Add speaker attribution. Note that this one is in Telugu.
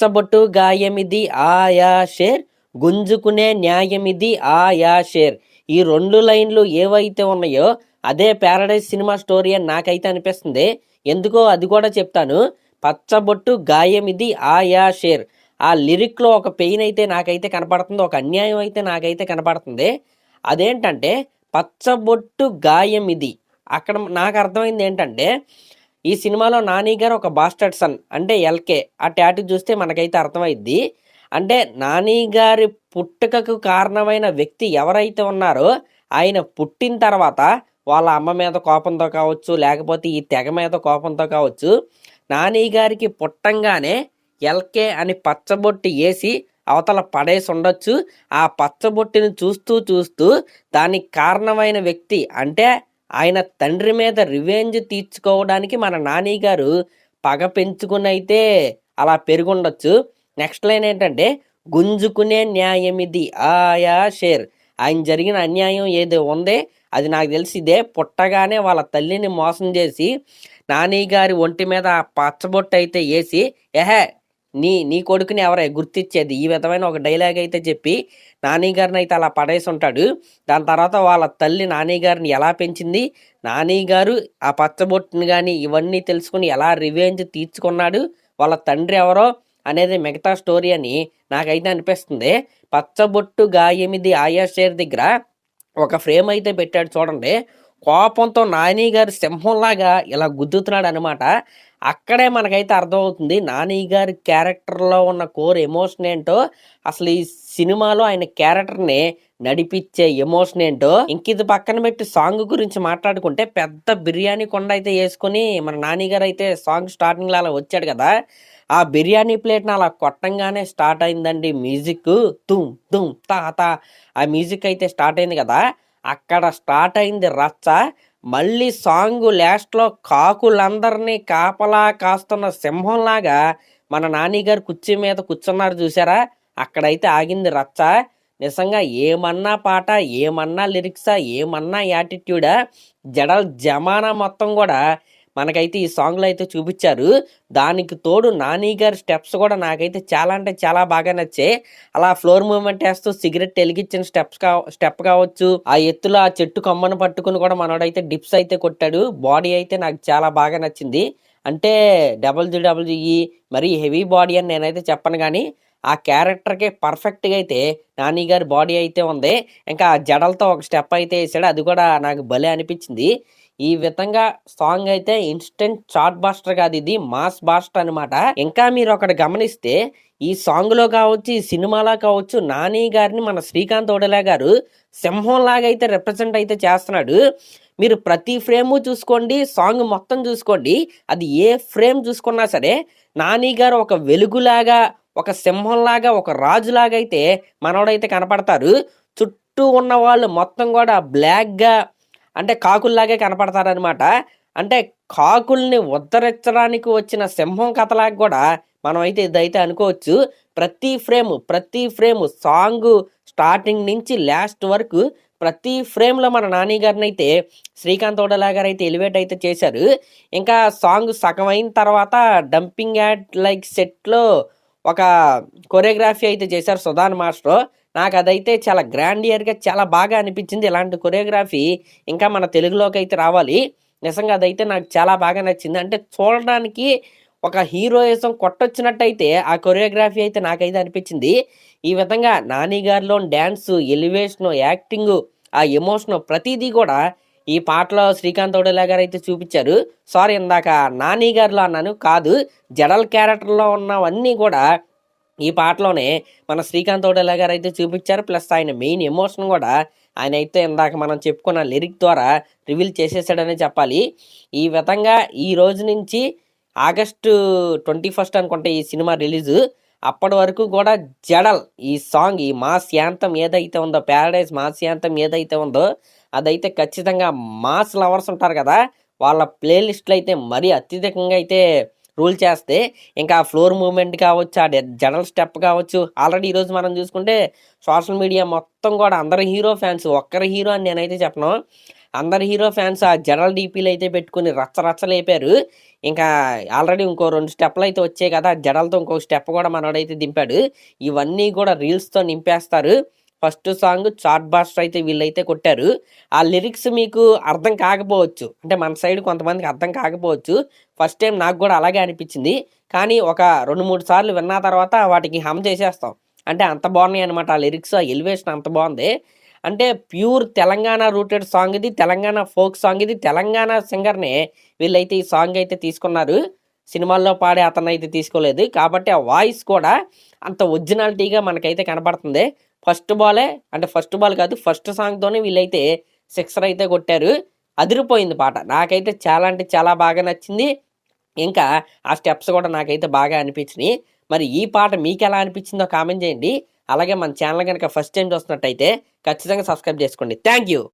Speaker 1: పచ్చబొట్టు గాయమిది ఆయా షేర్, గుంజుకునే న్యాయమిది ఆయా షేర్. ఈ 2 లైన్లు ఏవైతే ఉన్నాయో అదే 'పారడైజ్' సినిమా స్టోరీ అని నాకైతే అనిపిస్తుంది. ఎందుకో అది కూడా చెప్తాను. పచ్చబొట్టు గాయమిది ఆయా షేర్. ఆ లిరిక్‌లో ఒక పెయిన్ అయితే నాకైతే కనపడుతుంది. ఒక అన్యాయం అయితే నాకైతే కనపడుతుంది. అదేంటంటే పచ్చబొట్టు గాయమిది. అక్కడ నాకు అర్థమైంది ఏంటంటే, ఈ సినిమాలో నాని గారు ఒక బాస్టర్డ్ సన్ అంటే ఎల్‌కే. ఆ టాటూ చూస్తే మనకైతే అర్థమైద్ది. అంటే నాని గారి పుట్టుకకు కారణమైన వ్యక్తి ఎవరైతే ఉన్నారో, ఆయన పుట్టిన తర్వాత వాళ్ళ అమ్మ మీద కోపంతో కావచ్చు, లేకపోతే ఈ తెగ మీద కోపంతో కావచ్చు, నాని గారికి పుట్టంగానే ఎల్‌కే అని పచ్చబొట్టు ఏసి అవతల పడేసి ఉండొచ్చు. ఆ పచ్చబొట్టుని చూస్తూ చూస్తూ దానికి కారణమైన వ్యక్తి అంటే ఆయన తండ్రి మీద రివెంజ్ తీర్చుకోవడానికి మన నాని గారు పగ పెంచుకునైతే అలా పెరుగుండొచ్చు. నెక్స్ట్ లైన్ ఏంటంటే, గుంజుకునే న్యాయమిది ఆయా షేర్. ఆయన జరిగిన అన్యాయం ఏదో ఉందే అది నాకు తెలిసి ఇదే. పుట్టగానే వాళ్ళ తల్లిని మోసం చేసి నాని గారి ఒంటి మీద ఆ పచ్చబొట్టు అయితే వేసి, ఎహే నీ నీ కొడుకుని ఎవరే గుర్తిచ్చేది, ఈ విధమైన ఒక డైలాగ్ అయితే చెప్పి నాని గారిని అయితే అలా పడేసి ఉంటాడు. దాని తర్వాత వాళ్ళ తల్లి నాని గారిని ఎలా పెంచింది, నాని గారు ఆ పచ్చబొట్టుని కానీ ఇవన్నీ తెలుసుకుని ఎలా రివెంజ్ తీర్చుకున్నాడు, వాళ్ళ తండ్రి ఎవరో అనేది మిగతా స్టోరీ అని నాకైతే అనిపిస్తుంది. పచ్చబొట్టు గాయమిది ఆయా షేర్ దగ్గర ఒక ఫ్రేమ్ అయితే పెట్టాడు చూడండి. కోపంతో నాని గారు సింహంలాగా ఇలా గుద్దుతున్నాడు అనమాట. అక్కడే మనకైతే అర్థమవుతుంది నాని గారి క్యారెక్టర్లో ఉన్న కోర్ ఎమోషన్ ఏంటో, అసలు ఈ సినిమాలో ఆయన క్యారెక్టర్ని నడిపించే ఎమోషన్ ఏంటో. ఇంక ఇది పక్కన పెట్టి సాంగ్ గురించి మాట్లాడుకుంటే, పెద్ద బిర్యానీ కొండ అయితే వేసుకొని మన నాని గారు అయితే సాంగ్ స్టార్టింగ్లో అలా వచ్చాడు కదా, ఆ బిర్యానీ ప్లేట్ని అలా కొట్టంగానే స్టార్ట్ అయిందండి మ్యూజిక్. తుమ్ తుమ్ తా తా ఆ మ్యూజిక్ అయితే స్టార్ట్ అయింది కదా, అక్కడ స్టార్ట్ అయింది రచ్చ. మళ్ళీ సాంగ్ లాస్ట్లో కాకులందరినీ కాపలా కాస్తున్న సింహంలాగా మన నాని గారు కుర్చీ మీద కూర్చున్నారు చూసారా, అక్కడైతే ఆగింది రచ్చ. నిజంగా ఏమన్నా పాట, ఏమన్నా లిరిక్సా, ఏమన్నా యాటిట్యూడా, జడల్ జమానా మొత్తం కూడా మనకైతే ఈ సాంగ్లో అయితే చూపించారు. దానికి తోడు నాని గారి స్టెప్స్ కూడా నాకైతే చాలా అంటే చాలా బాగా నచ్చాయి. అలా ఫ్లోర్ మూవ్మెంట్ వేస్తూ సిగరెట్ వెలిగించిన స్టెప్ కావచ్చు, ఆ ఎత్తులో ఆ చెట్టు కొమ్మను పట్టుకుని కూడా మనోడైతే డిప్స్ అయితే కొట్టాడు. బాడీ అయితే నాకు చాలా బాగా నచ్చింది. అంటే WWE మరి హెవీ బాడీ అని నేనైతే చెప్పను, కానీ ఆ క్యారెక్టర్కి పర్ఫెక్ట్గా అయితే నాని గారి బాడీ అయితే ఉంది. ఇంకా ఆ జడలతో ఒక స్టెప్ అయితే వేసాడు, అది కూడా నాకు భలే అనిపించింది. ఈ విధంగా సాంగ్ అయితే ఇన్స్టెంట్ చార్ట్ బాస్టర్ కాదు, ఇది మాస్ బాస్టర్ అనమాట. ఇంకా మీరు ఒకటి గమనిస్తే ఈ సాంగ్ లో కావచ్చు, ఈ సినిమాలో కావచ్చు, నాని గారిని మన శ్రీకాంత్ ఓడెలా గారు సింహం లాగా అయితే రిప్రజెంట్ అయితే చేస్తున్నాడు. మీరు ప్రతి ఫ్రేము చూసుకోండి, సాంగ్ మొత్తం చూసుకోండి, అది ఏ ఫ్రేమ్ చూసుకున్నా సరే నాని గారు ఒక వెలుగులాగా, ఒక సింహంలాగా, ఒక రాజులాగా అయితే మనోడైతే కనపడతారు. చుట్టూ ఉన్న వాళ్ళు మొత్తం కూడా బ్లాక్గా అంటే కాకుల్లాగే కనపడతారనమాట. అంటే కాకుల్ని ఉద్ధరించడానికి వచ్చిన సింహం కథలాగా కూడా మనం అయితే ఇదైతే అనుకోవచ్చు. ప్రతి ఫ్రేము సాంగ్ స్టార్టింగ్ నుంచి లాస్ట్ వరకు ప్రతి ఫ్రేమ్లో మన నాని గారిని అయితే శ్రీకాంత్ ఓడలా గారు అయితే ఎలివేట్ అయితే చేశారు. ఇంకా సాంగ్ సగం అయిన తర్వాత డంపింగ్ యాడ్ లైక్ సెట్లో ఒక కొరియోగ్రఫీ అయితే చేశారు సుధాన్ మాస్టర్. నాకు అదైతే చాలా గ్రాండియర్గా చాలా బాగా అనిపించింది. ఇలాంటి కొరియోగ్రఫీ ఇంకా మన తెలుగులోకి అయితే రావాలి. నిజంగా అదైతే నాకు చాలా బాగా నచ్చింది. అంటే చూడడానికి ఒక హీరోయిజం కొట్టొచ్చినట్టయితే ఆ కొరియోగ్రఫీ అయితే నాకైతే అనిపించింది. ఈ విధంగా నాని గారిలో డ్యాన్స్, ఎలివేషను, యాక్టింగు, ఆ ఎమోషను ప్రతిదీ కూడా ఈ పాటలో శ్రీకాంత్ ఓడెలా గారు అయితే చూపించారు. సారీ, ఇందాక నాని గారిలో అన్నాను, కాదు, జడల్ క్యారెక్టర్లో ఉన్నవన్నీ కూడా ఈ పాటలోనే మన శ్రీకాంత్ ఓడెలా గారు అయితే చూపించారు. ప్లస్ ఆయన మెయిన్ ఎమోషన్ కూడా ఆయన అయితే ఇందాక మనం చెప్పుకున్న లిరిక్ ద్వారా రివీల్ చేసేసాడనే చెప్పాలి. ఈ విధంగా ఈ రోజు నుంచి ఆగస్టు 21 అనుకుంటే ఈ సినిమా రిలీజు. అప్పటి వరకు కూడా జడల్ ఈ సాంగ్, ఈ మాస్ యాంతం ఏదైతే ఉందో, ప్యారడైజ్ మాస్ యాంతం ఏదైతే ఉందో అదైతే ఖచ్చితంగా మాస్ లవర్స్ ఉంటారు కదా, వాళ్ళ ప్లేలిస్ట్లో అయితే మరీ అత్యధికంగా అయితే రూల్ చేస్తే, ఇంకా ఫ్లోర్ మూవ్మెంట్ కావచ్చు, ఆ జనరల్ స్టెప్ కావచ్చు, ఆల్రెడీ ఈరోజు మనం చూసుకుంటే సోషల్ మీడియా మొత్తం కూడా అందరు హీరో ఫ్యాన్స్, ఒక్కరి హీరో అని నేనైతే చెప్పను, అందరు హీరో ఫ్యాన్స్ ఆ జడల డీపీలు అయితే పెట్టుకుని రచ్చరచ్చలేపారు. ఇంకా ఆల్రెడీ ఇంకో 2 స్టెప్‌లు అయితే వచ్చాయి కదా! జడలతో ఇంకో స్టెప్ కూడా మనోడైతే దింపాడు. ఇవన్నీ కూడా రీల్స్‌తో నింపేస్తారు. ఫస్ట్ సాంగ్ చార్ట్ బస్టర్ అయితే వీళ్ళైతే కొట్టారు. ఆ లిరిక్స్ మీకు అర్థం కాకపోవచ్చు. అంటే మన సైడ్ కొంతమందికి అర్థం కాకపోవచ్చు. ఫస్ట్ టైం నాకు కూడా అలాగే అనిపించింది. కానీ ఒక 2, 3 సార్లు విన్న తర్వాత వాటికి హమ్ చేసేస్తాం. అంటే అంత బాగున్నాయన్నమాట ఆ లిరిక్స్. ఆ ఎలివేషన్ అంత బాగుంది. అంటే ప్యూర్ తెలంగాణ రూటెడ్ సాంగ్ ఇది. తెలంగాణ ఫోక్ సాంగ్ ఇది. తెలంగాణ సింగర్‌నే వీళ్ళైతే ఈ సాంగ్ అయితే తీసుకున్నారు. సినిమాల్లో పాడే అతనైతే తీసుకోలేదు. కాబట్టి ఆ వాయిస్ కూడా అంత ఒరిజినాలిటీగా మనకైతే కనపడుతుంది. ఫస్ట్ బాలే అంటే ఫస్ట్ బాల్ కాదు. ఫస్ట్ సాంగ్‌తోనే వీళ్ళైతే సిక్సర్ అయితే కొట్టారు. అదిరిపోయింది పాట. నాకైతే చాలా అంటే చాలా బాగా నచ్చింది. ఇంకా ఆ స్టెప్స్ కూడా నాకైతే బాగా అనిపించినియి. మరి ఈ పాట మీకెలా అనిపించిందో కామెంట్ చేయండి. అలాగే మన ఛానల్ గనక ఫస్ట్ టైమ్ చూస్తున్నట్టయితే ఖచ్చితంగా సబ్స్క్రైబ్ చేసుకోండి. Thank you.